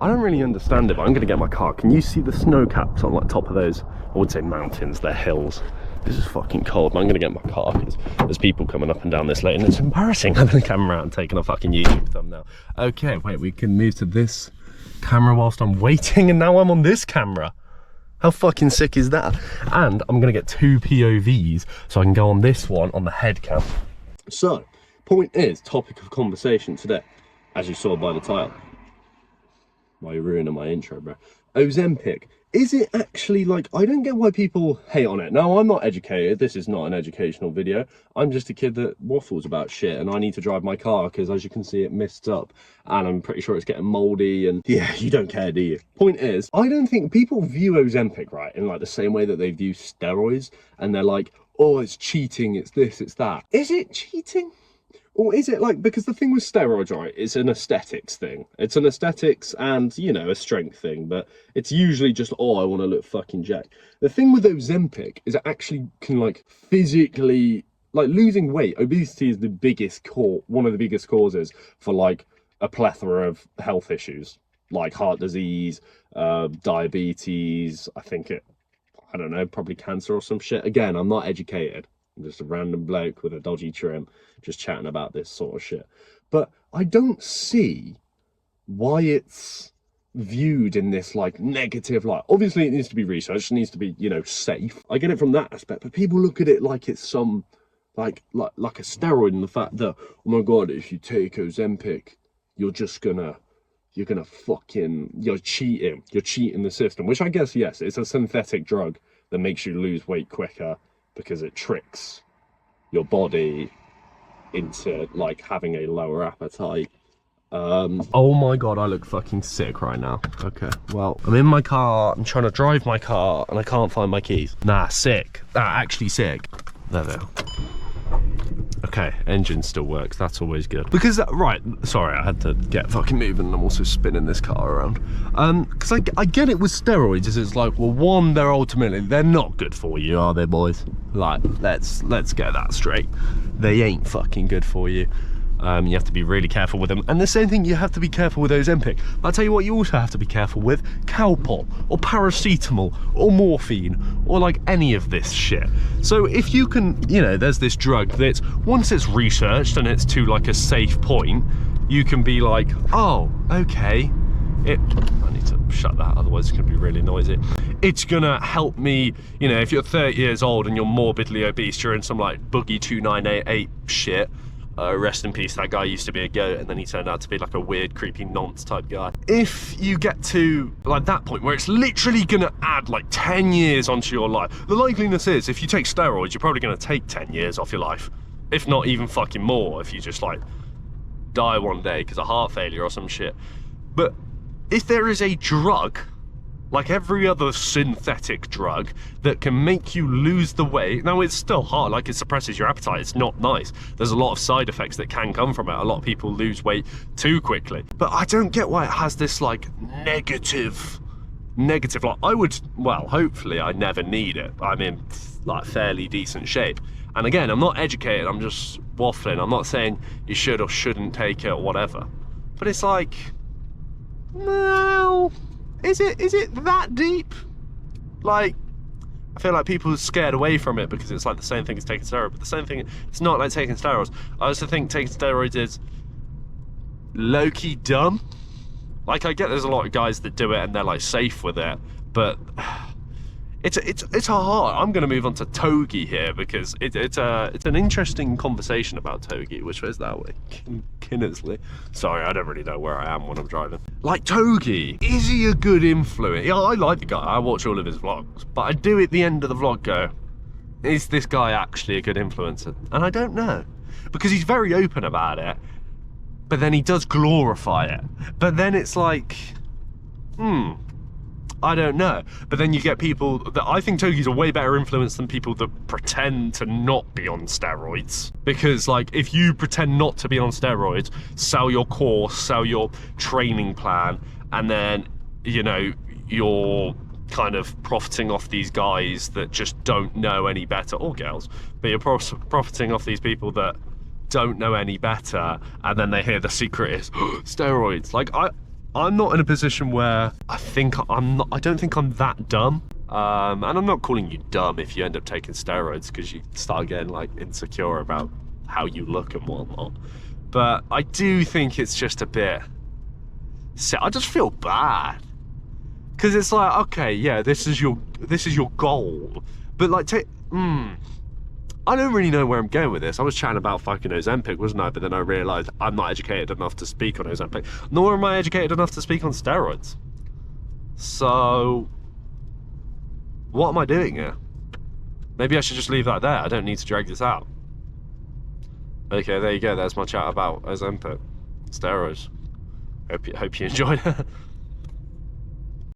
I don't really understand it, but I'm gonna get my car. Can you see the snow caps on like top of those? I would say mountains, they're hills. This is fucking cold, but I'm gonna get my car because there's people coming up and down this lane and it's embarrassing having the camera out and taking a fucking YouTube thumbnail. Okay, wait, we can move to this camera whilst I'm waiting, and now I'm on this camera. How fucking sick is that? And I'm gonna get 2 POVs so I can go on this one on the head cam. So, point is, topic of conversation today, as you saw by the title. Why are you ruining my intro, bro? Ozempic. Is it actually like, I don't get why people hate on it. Now, I'm not educated. This is not an educational video. I'm just a kid that waffles about shit and I need to drive my car because, as you can see, it mists up and I'm pretty sure it's getting moldy and yeah, you don't care, do you? Point is, I don't think people view Ozempic, right, in like the same way that they view steroids, and they're like, oh, it's cheating, it's this, it's that. Is it cheating? Or is it like, because the thing with steroids, right, it's an aesthetics thing. It's an aesthetics and, you know, a strength thing, but it's usually just, oh, I want to look fucking jacked. The thing with Ozempic is it actually can, like, physically, like, losing weight. Obesity is the biggest one of the biggest causes for, like, a plethora of health issues, like heart disease, diabetes, I don't know, probably cancer or some shit. Again, I'm not educated. I'm just a random bloke with a dodgy trim just chatting about this sort of shit. But I don't see why it's viewed in this like negative light. Obviously it needs to be researched, it needs to be, you know, safe. I get it from that aspect, but people look at it like it's some like a steroid, in the fact that, oh my god, if you take Ozempic, you're cheating the system, which I guess, yes, it's a synthetic drug that makes you lose weight quicker because it tricks your body into like having a lower appetite. Oh my god, I look fucking sick right now. Okay, well, I'm in my car, I'm trying to drive my car and I can't find my keys. Nah, sick. Actually sick. There they are. Okay, engine still works, that's always good. Because, right, sorry, I had to get fucking moving and I'm also spinning this car around. Because I get it with steroids, is it's like, well, one, they're not good for you, are they, boys? Like, let's get that straight. They ain't fucking good for you. You have to be really careful with them. And the same thing, you have to be careful with Ozempic. I'll tell you what you also have to be careful with: Calpol, or paracetamol, or morphine, or like any of this shit. So if you can, you know, there's this drug that once it's researched and it's to like a safe point, you can be like, oh, okay, I need to shut that, otherwise it's gonna be really noisy. It's gonna help me, you know, if you're 30 years old and you're morbidly obese, you're in some like Boogie 2988 shit. Rest in peace, that guy used to be a goat and then he turned out to be like a weird, creepy nonce type guy. If you get to like that point where it's literally gonna add like 10 years onto your life, the likeliness is if you take steroids, you're probably gonna take 10 years off your life. If not even fucking more, if you just like die one day because of heart failure or some shit. But if there is a drug, like every other synthetic drug, that can make you lose the weight. Now, it's still hard, like it suppresses your appetite, it's not nice. There's a lot of side effects that can come from it. A lot of people lose weight too quickly. But I don't get why it has this like negative, like I would, well, hopefully I never need it. I'm in like fairly decent shape. And again, I'm not educated, I'm just waffling. I'm not saying you should or shouldn't take it or whatever. But it's like, no. Is it that deep? Like, I feel like people are scared away from it because it's like the same thing as taking steroids, but the same thing, it's not like taking steroids. I also think taking steroids is low-key dumb. Like, I get there's a lot of guys that do it and they're like safe with it, but it's hard. I'm going to move on to Togi here because it's an interesting conversation about Togi. Which way is that way? Kinnersley. Sorry, I don't really know where I am when I'm driving. Like, Togi, is he a good influence? Yeah, I like the guy. I watch all of his vlogs, but I do at the end of the vlog go, is this guy actually a good influencer? And I don't know, because he's very open about it, but then he does glorify it. But then it's like, I don't know. But then you get people that, I think Togi's a way better influence than people that pretend to not be on steroids. Because like, if you pretend not to be on steroids, sell your course, sell your training plan, and then, you know, you're kind of profiting off these guys that just don't know any better, or girls, but you're profiting off these people that don't know any better, and then they hear the secret is steroids. Like, I'm not in a position where I don't think I'm that dumb. And I'm not calling you dumb if you end up taking steroids, because you start getting like insecure about how you look and whatnot. But I do think it's just a bit, I just feel bad. Because it's like, okay, yeah, this is your goal. But like, I don't really know where I'm going with this. I was chatting about fucking Ozempic, wasn't I? But then I realised I'm not educated enough to speak on Ozempic, nor am I educated enough to speak on steroids. So, what am I doing here? Maybe I should just leave that there. I don't need to drag this out. Okay, there you go. There's my chat about Ozempic, steroids. Hope you enjoyed it.